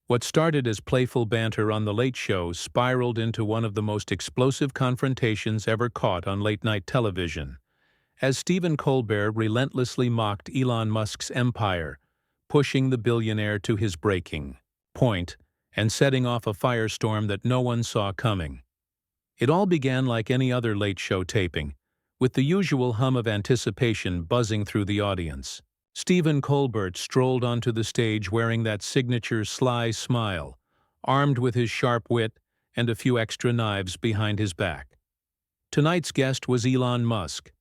What started as playful banter on The Late Show spiraled into one of the most explosive confrontations ever caught on late-night television, as Stephen Colbert relentlessly mocked Elon Musk's empire, pushing the billionaire to his breaking point and setting off a firestorm that no one saw coming. It all began like any other Late Show taping, with the usual hum of anticipation buzzing through the audience. Stephen Colbert strolled onto the stage wearing that signature sly smile, armed with his sharp wit and a few extra knives behind his back. Tonight's guest was Elon Musk,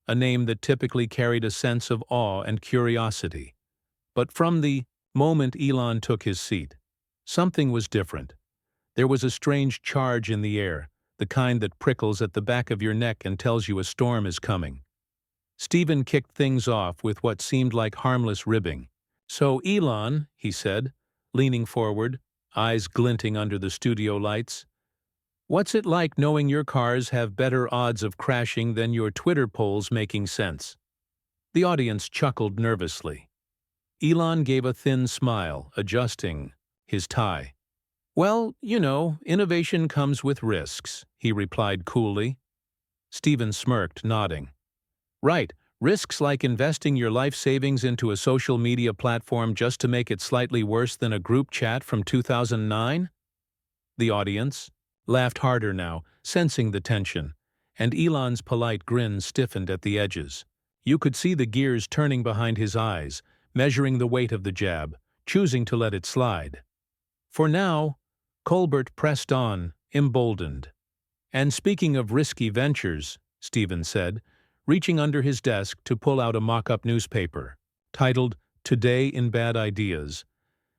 a name that typically carried a sense of awe and curiosity. But from the moment Elon took his seat, something was different. There was a strange charge in the air, the kind that prickles at the back of your neck and tells you a storm is coming. Stephen kicked things off with what seemed like harmless ribbing. "So, Elon," he said, leaning forward, eyes glinting under the studio lights, "what's it like knowing your cars have better odds of crashing than your Twitter polls making sense?" The audience chuckled nervously. Elon gave a thin smile, adjusting his tie. "Well, innovation comes with risks," he replied coolly. Stephen smirked, nodding. "Right, risks like investing your life savings into a social media platform just to make it slightly worse than a group chat from 2009? The audience laughed harder now, sensing the tension, and Elon's polite grin stiffened at the edges. You could see the gears turning behind his eyes, measuring the weight of the jab, choosing to let it slide. For now, Colbert pressed on, emboldened. "And speaking of risky ventures," Stephen said, reaching under his desk to pull out a mock-up newspaper, titled "Today in Bad Ideas,"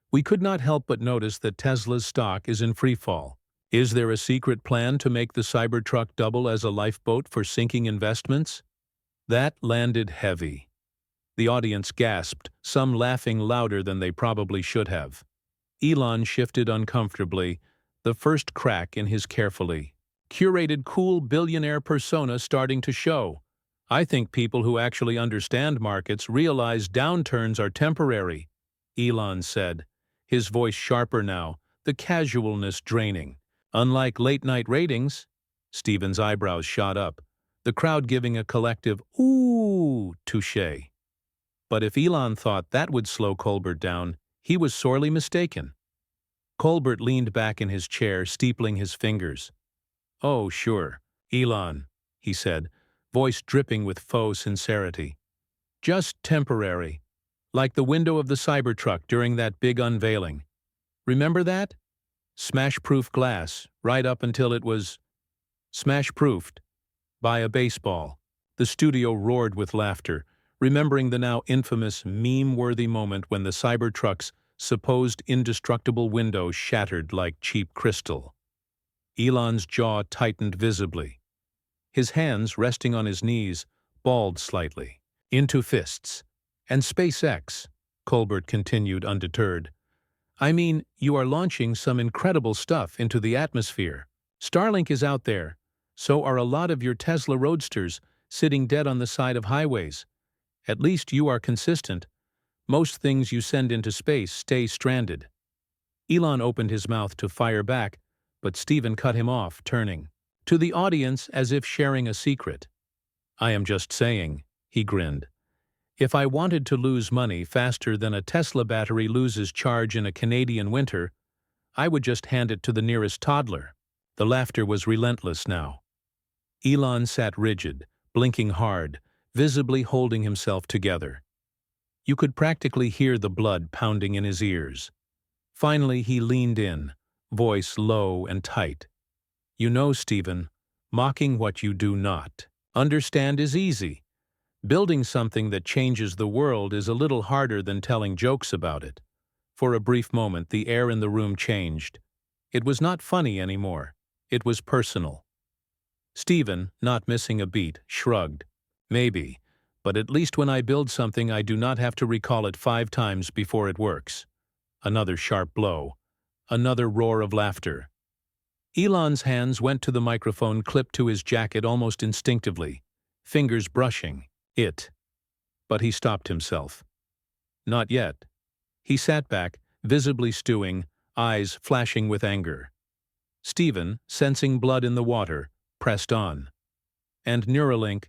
"we could not help but notice that Tesla's stock is in freefall. Is there a secret plan to make the Cybertruck double as a lifeboat for sinking investments?" That landed heavy. The audience gasped, some laughing louder than they probably should have. Elon shifted uncomfortably, the first crack in his carefully curated cool billionaire persona starting to show. "I think people who actually understand markets realize downturns are temporary," Elon said, his voice sharper now, the casualness draining. "Unlike late-night ratings," Stephen's eyebrows shot up, the crowd giving a collective, "Ooh, touché." But if Elon thought that would slow Colbert down, he was sorely mistaken. Colbert leaned back in his chair, steepling his fingers. "Oh, sure, Elon," he said, voice dripping with faux sincerity. "Just temporary. Like the window of the Cybertruck during that big unveiling. Remember that? Smash-proof glass, right up until it was smash-proofed by a baseball." The studio roared with laughter, remembering the now infamous meme-worthy moment when the Cybertruck's supposed indestructible window shattered like cheap crystal. Elon's jaw tightened visibly. His hands, resting on his knees, balled slightly, into fists. "And SpaceX," Colbert continued undeterred. "I mean, you are launching some incredible stuff into the atmosphere. Starlink is out there. So are a lot of your Tesla Roadsters sitting dead on the side of highways. At least you are consistent. Most things you send into space stay stranded." Elon opened his mouth to fire back, but Stephen cut him off, turning to the audience as if sharing a secret. "I am just saying," he grinned. "If I wanted to lose money faster than a Tesla battery loses charge in a Canadian winter, I would just hand it to the nearest toddler." The laughter was relentless now. Elon sat rigid, blinking hard, visibly holding himself together. You could practically hear the blood pounding in his ears. Finally, he leaned in, voice low and tight. "You know, Stephen, mocking what you do not understand is easy. Building something that changes the world is a little harder than telling jokes about it." For a brief moment, the air in the room changed. It was not funny anymore. It was personal. Stephen, not missing a beat, shrugged. "Maybe, but at least when I build something I do not have to recall it 5 times before it works." Another sharp blow. Another roar of laughter. Elon's hands went to the microphone clipped to his jacket almost instinctively, fingers brushing it. But he stopped himself. Not yet. He sat back, visibly stewing, eyes flashing with anger. Stephen, sensing blood in the water, pressed on. And Neuralink,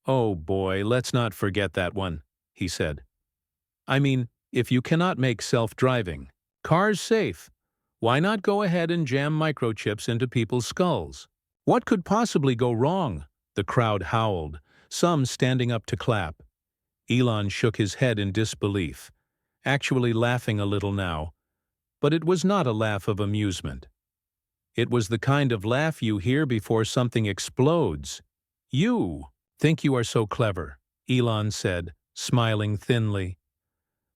"Oh boy, let's not forget that one," he said. "I mean, if you cannot make self-driving cars safe, why not go ahead and jam microchips into people's skulls? What could possibly go wrong?" The crowd howled, some standing up to clap. Elon shook his head in disbelief, actually laughing a little now, but it was not a laugh of amusement. It was the kind of laugh you hear before something explodes. "You think you are so clever," Elon said, smiling thinly.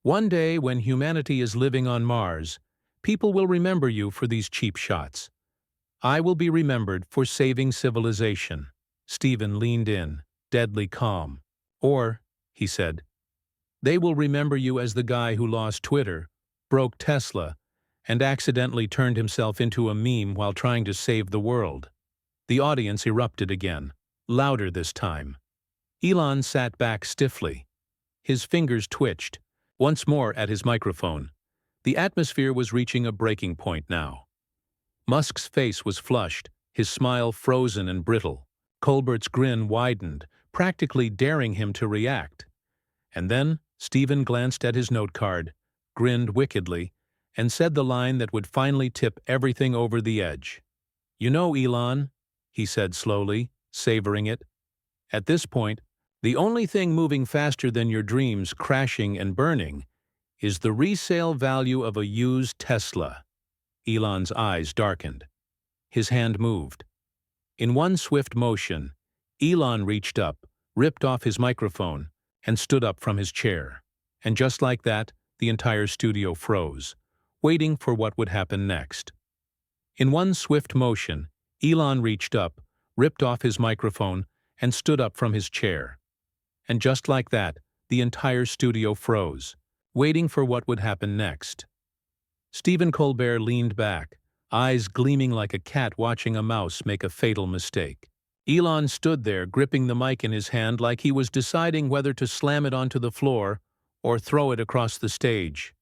"One day when humanity is living on Mars, people will remember you for these cheap shots. I will be remembered for saving civilization." Stephen leaned in, deadly calm. "Or," he said, "they will remember you as the guy who lost Twitter, broke Tesla, and accidentally turned himself into a meme while trying to save the world." The audience erupted again, louder this time. Elon sat back stiffly. His fingers twitched, once more at his microphone. The atmosphere was reaching a breaking point now. Musk's face was flushed, his smile frozen and brittle. Colbert's grin widened, practically daring him to react. And then Stephen glanced at his note card, grinned wickedly, and said the line that would finally tip everything over the edge. "You know, Elon," he said slowly, savoring it, "at this point, the only thing moving faster than your dreams crashing and burning is the resale value of a used Tesla." Elon's eyes darkened. His hand moved. In one swift motion, Elon reached up, ripped off his microphone, and stood up from his chair. And just like that, the entire studio froze, waiting for what would happen next. In one swift motion, Elon reached up, ripped off his microphone, and stood up from his chair. And just like that, the entire studio froze, waiting for what would happen next. Stephen Colbert leaned back, eyes gleaming like a cat watching a mouse make a fatal mistake. Elon stood there, gripping the mic in his hand like he was deciding whether to slam it onto the floor or throw it across the stage.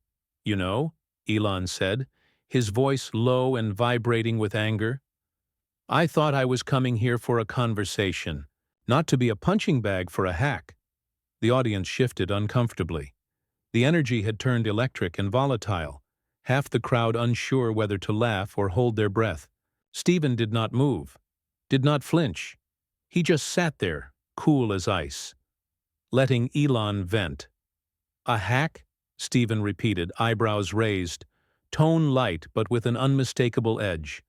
"You know," Elon said, his voice low and vibrating with anger, "I thought I was coming here for a conversation, not to be a punching bag for a hack." The audience shifted uncomfortably. The energy had turned electric and volatile, half the crowd unsure whether to laugh or hold their breath. Stephen did not move, did not flinch. He just sat there, cool as ice, letting Elon vent. "A hack?" Stephen repeated, eyebrows raised, tone light but with an unmistakable edge.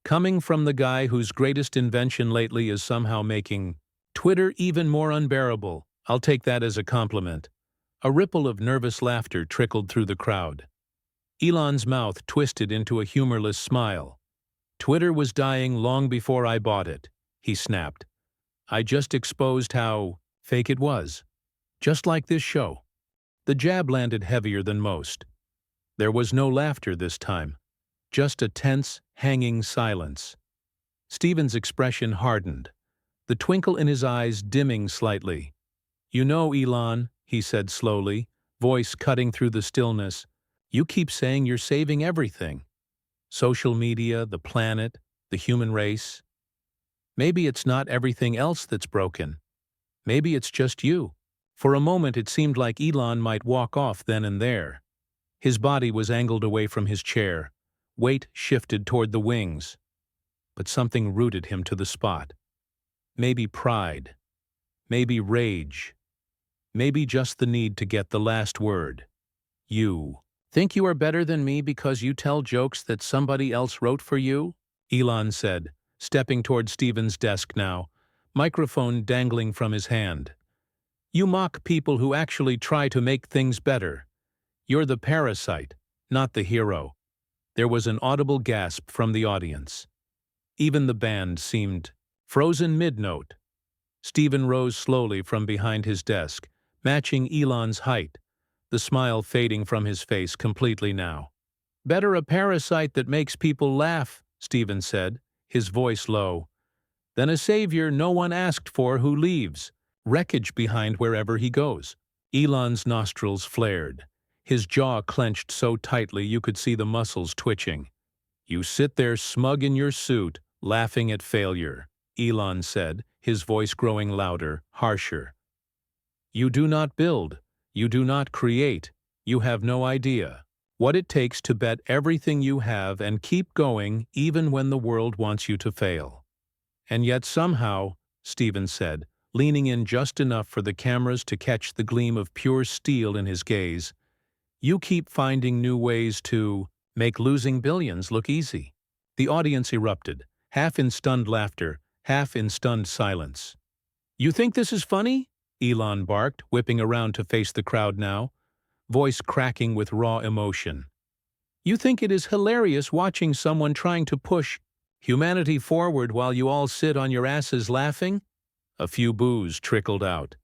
"Coming from the guy whose greatest invention lately is somehow making Twitter even more unbearable. I'll take that as a compliment." A ripple of nervous laughter trickled through the crowd. Elon's mouth twisted into a humorless smile. "Twitter was dying long before I bought it," he snapped. "I just exposed how fake it was. Just like this show." The jab landed heavier than most. There was no laughter this time, just a tense, hanging silence. Stephen's expression hardened, the twinkle in his eyes dimming slightly. "You know, Elon," he said slowly, voice cutting through the stillness, "you keep saying you're saving everything. Social media, the planet, the human race. Maybe it's not everything else that's broken. Maybe it's just you." For a moment it seemed like Elon might walk off then and there. His body was angled away from his chair, weight shifted toward the wings. But something rooted him to the spot. Maybe pride. Maybe rage. Maybe just the need to get the last word. "You think you are better than me because you tell jokes that somebody else wrote for you?" Elon said, stepping toward Stephen's desk now, microphone dangling from his hand. "You mock people who actually try to make things better. You're the parasite, not the hero." There was an audible gasp from the audience. Even the band seemed frozen mid-note. Stephen rose slowly from behind his desk, matching Elon's height, the smile fading from his face completely now. "Better a parasite that makes people laugh," Stephen said, his voice low, "than a savior no one asked for who leaves wreckage behind wherever he goes." Elon's nostrils flared. his jaw clenched so tightly you could see the muscles twitching. "You sit there smug in your suit, laughing at failure," Elon said, his voice growing louder, harsher. "You do not build. You do not create. You have no idea what it takes to bet everything you have and keep going even when the world wants you to fail. And yet somehow," Stephen said, leaning in just enough for the cameras to catch the gleam of pure steel in his gaze, "you keep finding new ways to make losing billions look easy." The audience erupted, half in stunned laughter, half in stunned silence. "You think this is funny?" Elon barked, whipping around to face the crowd now, voice cracking with raw emotion. "You think it is hilarious watching someone trying to push humanity forward while you all sit on your asses laughing?" A few boos trickled out.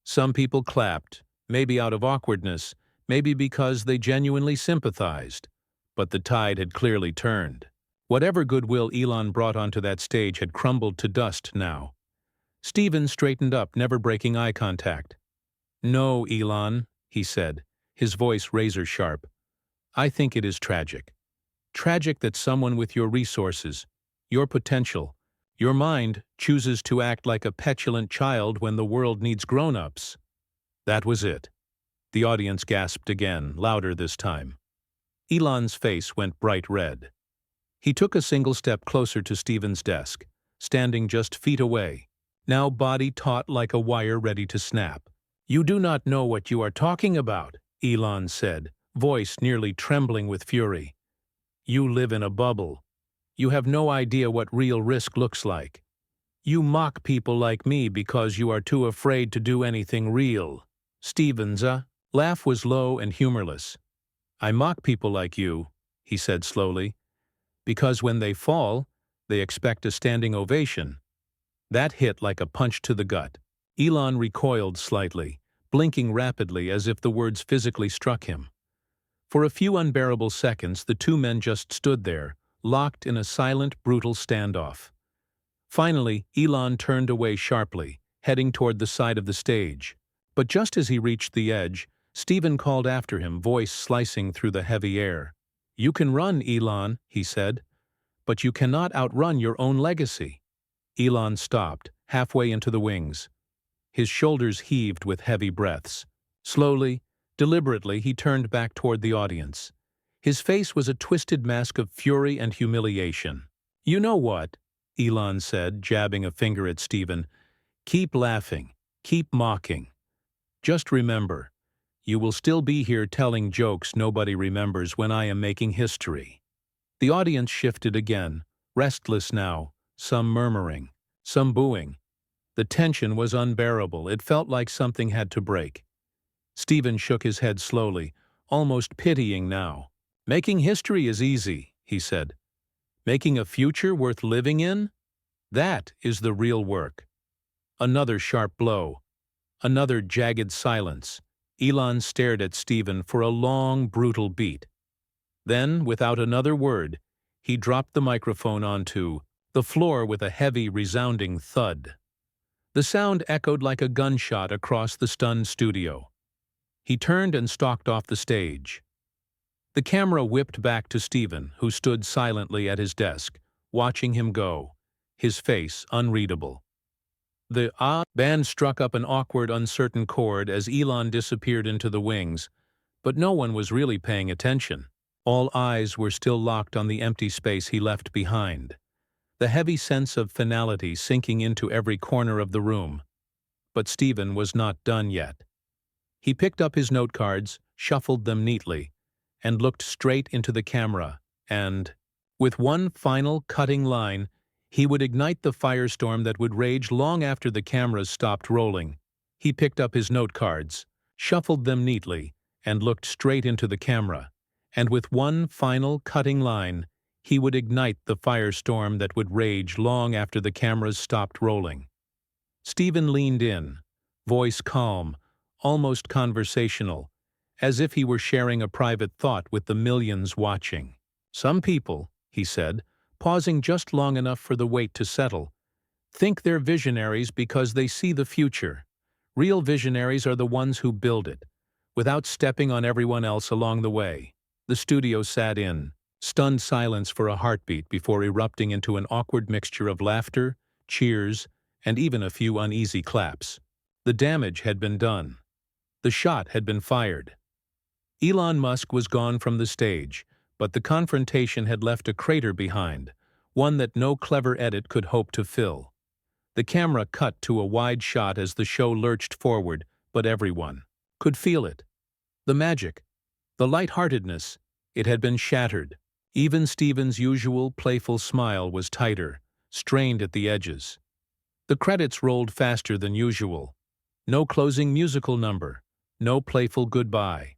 Some people clapped, maybe out of awkwardness, maybe because they genuinely sympathized. But the tide had clearly turned. Whatever goodwill Elon brought onto that stage had crumbled to dust now. Stephen straightened up, never breaking eye contact. "No, Elon," he said, his voice razor-sharp. "I think it is tragic. Tragic that someone with your resources, your potential, your mind chooses to act like a petulant child when the world needs grown-ups." That was it. The audience gasped again, louder this time. Elon's face went bright red. He took a single step closer to Stephen's desk, standing just feet away, now body taut like a wire ready to snap. "You do not know what you are talking about," Elon said, voice nearly trembling with fury. "You live in a bubble. You have no idea what real risk looks like. You mock people like me because you are too afraid to do anything real." Stephen's laugh was low and humorless. "I mock people like you," he said slowly, "because when they fall, they expect a standing ovation." That hit like a punch to the gut. Elon recoiled slightly, blinking rapidly as if the words physically struck him. For a few unbearable seconds, the two men just stood there, locked in a silent, brutal standoff. Finally, Elon turned away sharply, heading toward the side of the stage. But just as he reached the edge, Stephen called after him, voice slicing through the heavy air. "You can run, Elon," he said, "but you cannot outrun your own legacy." Elon stopped, halfway into the wings. His shoulders heaved with heavy breaths. Slowly, deliberately, he turned back toward the audience. His face was a twisted mask of fury and humiliation. "You know what?" Elon said, jabbing a finger at Stephen. "Keep laughing. Keep mocking. Just remember, you will still be here telling jokes nobody remembers when I am making history." The audience shifted again, restless now, some murmuring, some booing. The tension was unbearable. It felt like something had to break. Stephen shook his head slowly, almost pitying now. "Making history is easy," he said. "Making a future worth living in? That is the real work." Another sharp blow. Another jagged silence. Elon stared at Stephen for a long, brutal beat. Then, without another word, he dropped the microphone onto the floor with a heavy, resounding thud. The sound echoed like a gunshot across the stunned studio. He turned and stalked off the stage. The camera whipped back to Stephen, who stood silently at his desk, watching him go, his face unreadable. The band struck up an awkward, uncertain chord as Elon disappeared into the wings, but no one was really paying attention. All eyes were still locked on the empty space he left behind, the heavy sense of finality sinking into every corner of the room. But Stephen was not done yet. He picked up his note cards, shuffled them neatly, and looked straight into the camera, and, with one final cutting line, he would ignite the firestorm that would rage long after the cameras stopped rolling. He picked up his note cards, shuffled them neatly, and looked straight into the camera, and with one final cutting line, he would ignite the firestorm that would rage long after the cameras stopped rolling. Stephen leaned in, voice calm, almost conversational, as if he were sharing a private thought with the millions watching. "Some people," he said, pausing just long enough for the weight to settle, "think they're visionaries because they see the future. Real visionaries are the ones who build it. without stepping on everyone else along the way. The studio sat in stunned silence for a heartbeat before erupting into an awkward mixture of laughter, cheers, and even a few uneasy claps. The damage had been done. The shot had been fired. Elon Musk was gone from the stage, but the confrontation had left a crater behind, one that no clever edit could hope to fill. The camera cut to a wide shot as the show lurched forward, but everyone could feel it. The magic, the lightheartedness, it had been shattered. Even Steven's usual playful smile was tighter, strained at the edges. The credits rolled faster than usual. No closing musical number, no playful goodbye.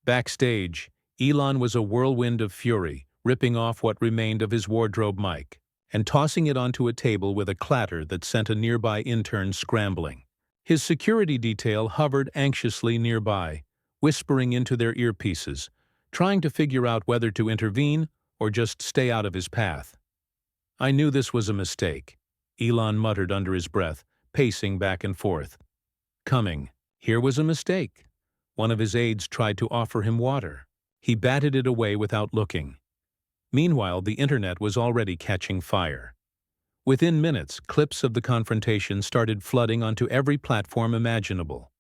Backstage, Elon was a whirlwind of fury, ripping off what remained of his wardrobe mic and tossing it onto a table with a clatter that sent a nearby intern scrambling. His security detail hovered anxiously nearby, whispering into their earpieces, trying to figure out whether to intervene or just stay out of his path. "I knew this was a mistake," Elon muttered under his breath, pacing back and forth. Here was a mistake. One of his aides tried to offer him water. He batted it away without looking. Meanwhile, the internet was already catching fire. Within minutes, clips of the confrontation started flooding onto every platform imaginable.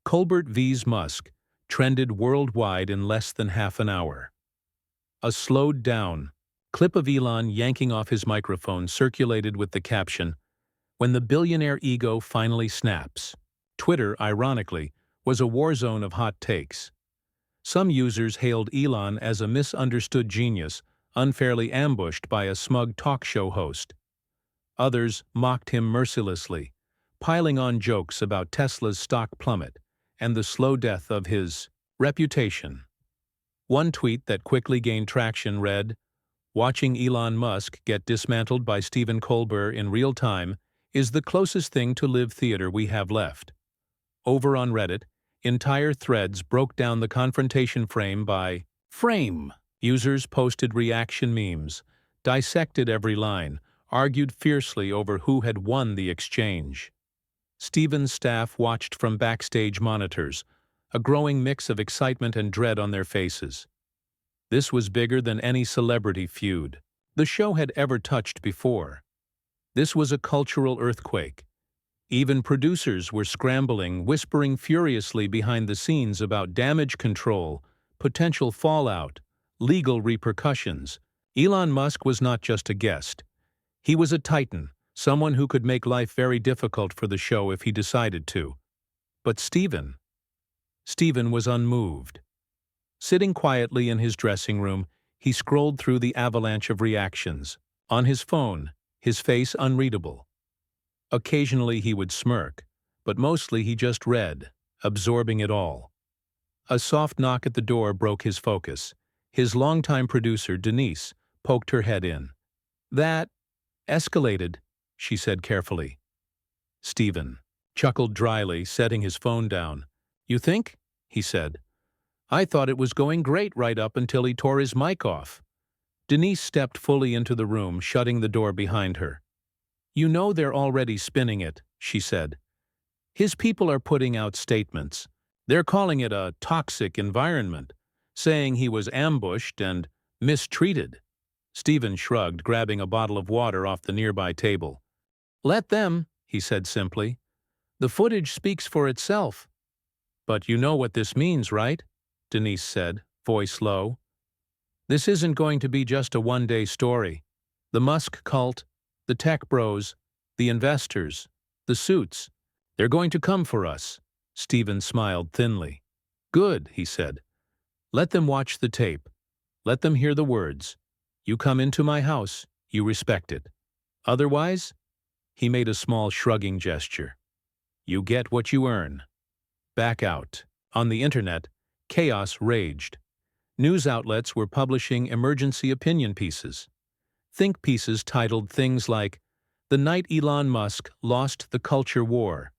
Colbert vs. Musk trended worldwide in less than half an hour. A slowed-down clip of Elon yanking off his microphone circulated with the caption, "When the billionaire ego finally snaps." Twitter, ironically, was a war zone of hot takes. Some users hailed Elon as a misunderstood genius, unfairly ambushed by a smug talk show host. Others mocked him mercilessly, piling on jokes about Tesla's stock plummet and the slow death of his reputation. One tweet that quickly gained traction read, "Watching Elon Musk get dismantled by Stephen Colbert in real time is the closest thing to live theater we have left." Over on Reddit, entire threads broke down the confrontation frame by frame. Users posted reaction memes, dissected every line, argued fiercely over who had won the exchange. Steven's staff watched from backstage monitors, a growing mix of excitement and dread on their faces. This was bigger than any celebrity feud the show had ever touched before. This was a cultural earthquake. Even producers were scrambling, whispering furiously behind the scenes about damage control, potential fallout, legal repercussions. Elon Musk was not just a guest. He was a titan, someone who could make life very difficult for the show if he decided to. But Steven was unmoved. Sitting quietly in his dressing room, he scrolled through the avalanche of reactions. On his phone, his face unreadable. Occasionally he would smirk, but mostly he just read, absorbing it all. A soft knock at the door broke his focus. His longtime producer, Denise, poked her head in. "That escalated," she said carefully. Steven chuckled dryly, setting his phone down. "You think?" he said. "I thought it was going great right up until he tore his mic off." Denise stepped fully into the room, shutting the door behind her. "You know they're already spinning it," she said. "His people are putting out statements. They're calling it a toxic environment, saying he was ambushed and mistreated." Steven shrugged, grabbing a bottle of water off the nearby table. "Let them," he said simply. "The footage speaks for itself." "But you know what this means, right?" Denise said, voice low. "This isn't going to be just a one-day story. The Musk cult, the tech bros, the investors, the suits, they're going to come for us." Steven smiled thinly. "Good," he said. "Let them watch the tape. Let them hear the words. You come into my house, you respect it. Otherwise," he made a small shrugging gesture, "you get what you earn." Back out. On the internet, chaos raged. News outlets were publishing emergency opinion pieces. Think pieces titled things like, "The Night Elon Musk Lost the Culture War,"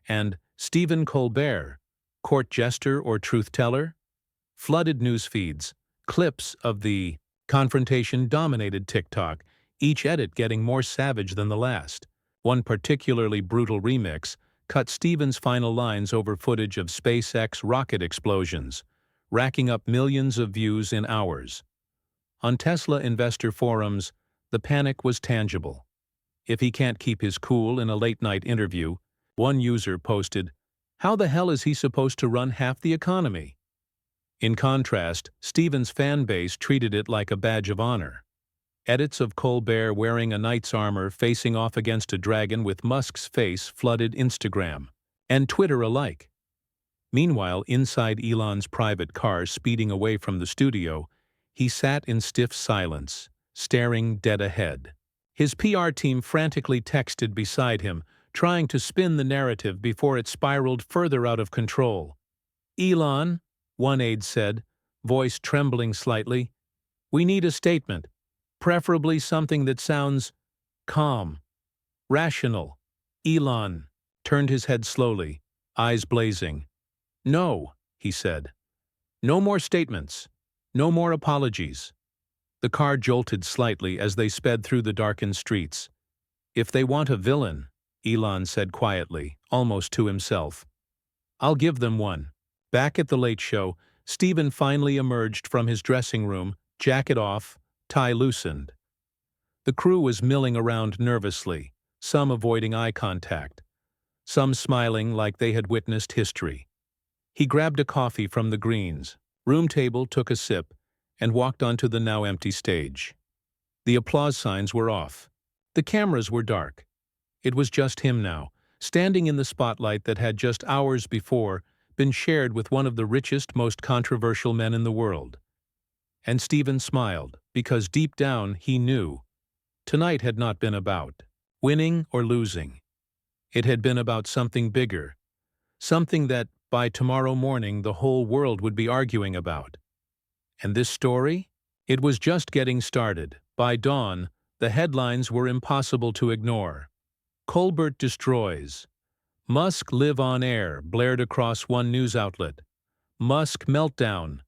and "Stephen Colbert, Court Jester or Truth Teller?" Flooded news feeds. Clips of the confrontation dominated TikTok, each edit getting more savage than the last. One particularly brutal remix, cut Stephen's final lines over footage of SpaceX rocket explosions, racking up millions of views in hours. On Tesla investor forums, the panic was tangible. If he can't keep his cool in a late-night interview, one user posted, "How the hell is he supposed to run half the economy?" In contrast, Stephen's fan base treated it like a badge of honor. Edits of Colbert wearing a knight's armor facing off against a dragon with Musk's face flooded Instagram and Twitter alike. Meanwhile, inside Elon's private car speeding away from the studio, he sat in stiff silence, staring dead ahead. His PR team frantically texted beside him, trying to spin the narrative before it spiraled further out of control. "Elon," one aide said, voice trembling slightly, "we need a statement, preferably something that sounds calm, rational." Elon turned his head slowly, eyes blazing. "No," he said. "No more statements. No more apologies." The car jolted slightly as they sped through the darkened streets. "If they want a villain," Elon said quietly, almost to himself, "I'll give them one." Back at the Late Show, Stephen finally emerged from his dressing room, jacket off, tie loosened. The crew was milling around nervously, some avoiding eye contact, some smiling like they had witnessed history. He grabbed a coffee from the greens, room table, took a sip, and walked onto the now empty stage. The applause signs were off. The cameras were dark. It was just him now, standing in the spotlight that had just hours before been shared with one of the richest, most controversial men in the world. And Stephen smiled, because deep down he knew tonight had not been about winning or losing. It had been about something bigger, something that, by tomorrow morning, the whole world would be arguing about. And this story? It was just getting started. By dawn, the headlines were impossible to ignore. "Colbert destroys." "Musk live on air," blared across one news outlet. "Musk meltdown."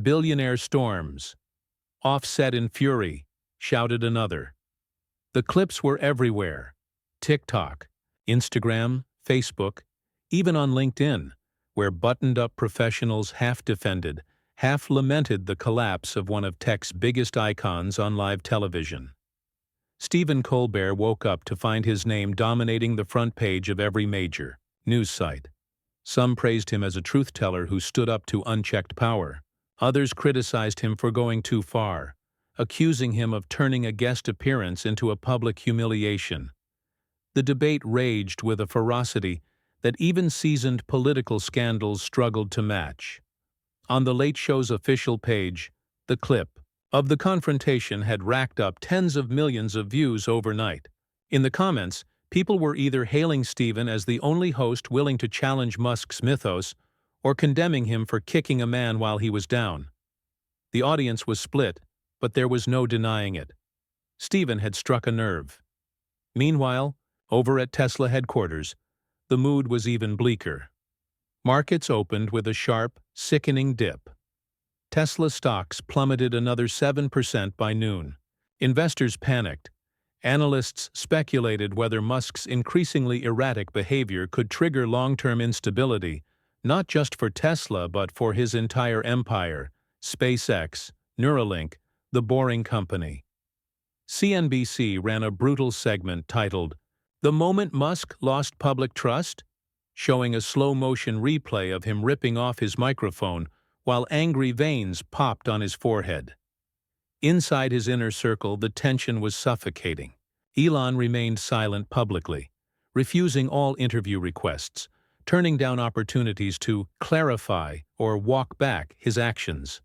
"Billionaire storms." "Offset in fury," shouted another. The clips were everywhere. TikTok, Instagram, Facebook, even on LinkedIn, where buttoned-up professionals half defended, half lamented the collapse of one of tech's biggest icons on live television. Stephen Colbert woke up to find his name dominating the front page of every major news site. Some praised him as a truth-teller who stood up to unchecked power. Others criticized him for going too far, accusing him of turning a guest appearance into a public humiliation. The debate raged with a ferocity that even seasoned political scandals struggled to match. On the Late Show's official page, the clip of the confrontation had racked up tens of millions of views overnight. In the comments, people were either hailing Stephen as the only host willing to challenge Musk's mythos or condemning him for kicking a man while he was down. The audience was split, but there was no denying it. Stephen had struck a nerve. Meanwhile, over at Tesla headquarters, the mood was even bleaker. Markets opened with a sharp, sickening dip. Tesla stocks plummeted another 7% by noon. Investors panicked. Analysts speculated whether Musk's increasingly erratic behavior could trigger long-term instability, not just for Tesla but for his entire empire, SpaceX, Neuralink, the Boring Company. CNBC ran a brutal segment titled, "The Moment Musk Lost Public Trust?" showing a slow-motion replay of him ripping off his microphone while angry veins popped on his forehead. Inside his inner circle, the tension was suffocating. Elon remained silent publicly, refusing all interview requests, turning down opportunities to clarify or walk back his actions.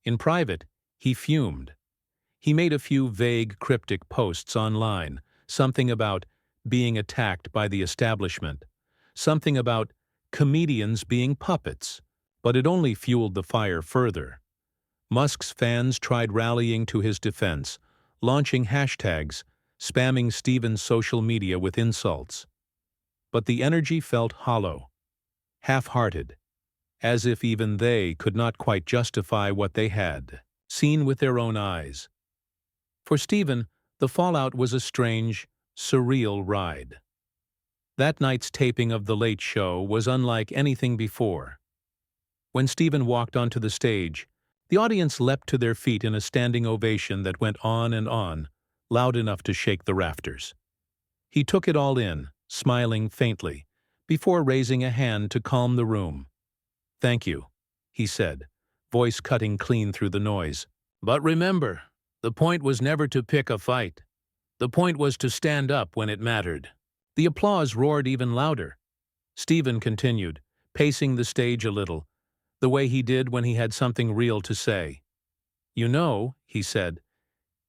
In private, he fumed. He made a few vague, cryptic posts online, something about being attacked by the establishment, something about comedians being puppets, but it only fueled the fire further. Musk's fans tried rallying to his defense, launching hashtags, spamming Stephen's social media with insults. But the energy felt hollow, half-hearted, as if even they could not quite justify what they had seen with their own eyes. For Stephen, the fallout was a strange, surreal ride. That night's taping of The Late Show was unlike anything before. When Stephen walked onto the stage, the audience leapt to their feet in a standing ovation that went on and on, loud enough to shake the rafters. He took it all in, smiling faintly, before raising a hand to calm the room. "Thank you," he said, voice cutting clean through the noise. "But remember, the point was never to pick a fight. The point was to stand up when it mattered." The applause roared even louder. Stephen continued, pacing the stage a little, the way he did when he had something real to say. "You know," he said,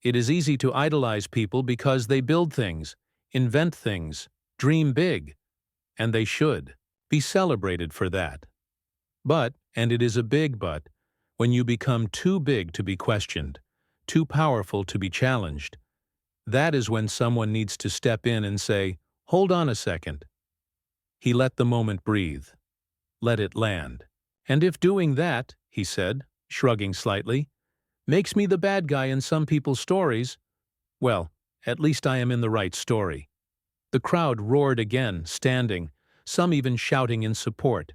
"it is easy to idolize people because they build things, invent things, dream big, and they should be celebrated for that. But, and it is a big but, when you become too big to be questioned, too powerful to be challenged, that is when someone needs to step in and say, 'Hold on a second.'" He let the moment breathe. Let it land. "And if doing that," he said, shrugging slightly, "makes me the bad guy in some people's stories, well, at least I am in the right story." The crowd roared again, standing, some even shouting in support.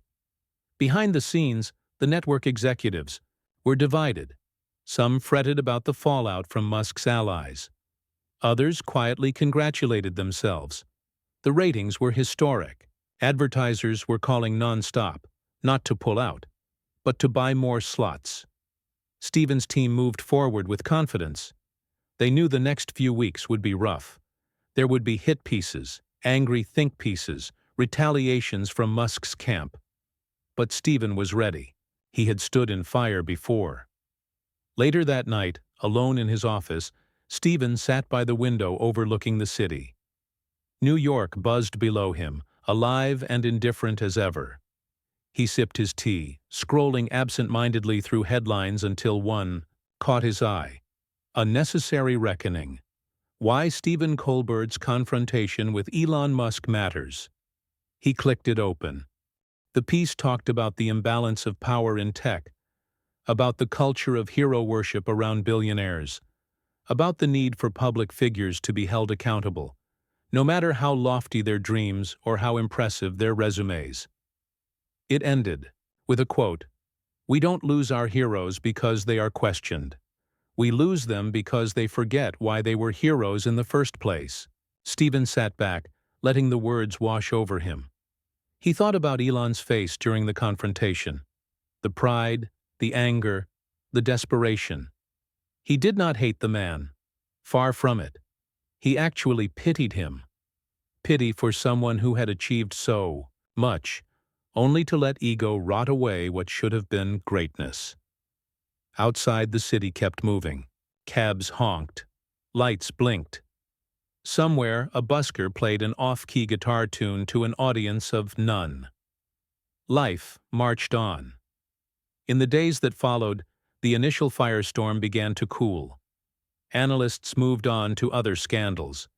Behind the scenes, the network executives were divided. Some fretted about the fallout from Musk's allies. Others quietly congratulated themselves. The ratings were historic. Advertisers were calling nonstop, not to pull out, but to buy more slots. Stephen's team moved forward with confidence. They knew the next few weeks would be rough. There would be hit pieces, angry think pieces, retaliations from Musk's camp. But Stephen was ready. He had stood in fire before. Later that night, alone in his office, Stephen sat by the window overlooking the city. New York buzzed below him, alive and indifferent as ever. He sipped his tea, scrolling absent-mindedly through headlines until one caught his eye. A Necessary Reckoning. Why Stephen Colbert's confrontation with Elon Musk matters. He clicked it open. The piece talked about the imbalance of power in tech, about the culture of hero worship around billionaires, about the need for public figures to be held accountable, no matter how lofty their dreams or how impressive their resumes. It ended with a quote, "We don't lose our heroes because they are questioned. We lose them because they forget why they were heroes in the first place." Stephen sat back, letting the words wash over him. He thought about Elon's face during the confrontation. The pride, the anger, the desperation. He did not hate the man. Far from it. He actually pitied him. Pity for someone who had achieved so much, only to let ego rot away what should have been greatness. Outside, the city kept moving. Cabs honked. Lights blinked. Somewhere, a busker played an off-key guitar tune to an audience of none. Life marched on. In the days that followed, the initial firestorm began to cool. Analysts moved on to other scandals.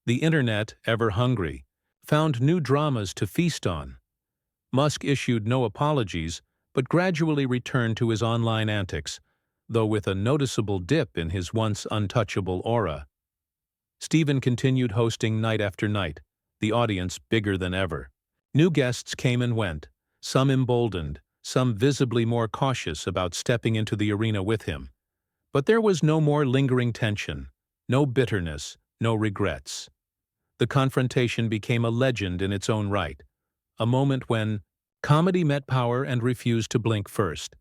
The internet, ever hungry, found new dramas to feast on. Musk issued no apologies, but gradually returned to his online antics, though with a noticeable dip in his once untouchable aura. Stephen continued hosting night after night, the audience bigger than ever. New guests came and went, some emboldened, some visibly more cautious about stepping into the arena with him. But there was no more lingering tension, no bitterness, no regrets. The confrontation became a legend in its own right, a moment when comedy met power and refused to blink first.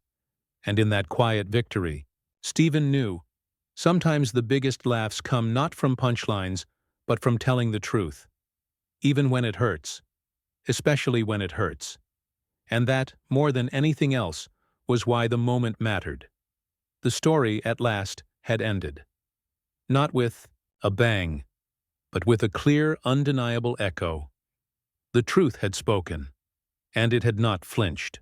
And in that quiet victory, Stephen knew, sometimes the biggest laughs come not from punchlines, but from telling the truth. Even when it hurts. Especially when it hurts. And that, more than anything else, was why the moment mattered. The story, at last, had ended. Not with a bang, but with a clear, undeniable echo. The truth had spoken, and it had not flinched.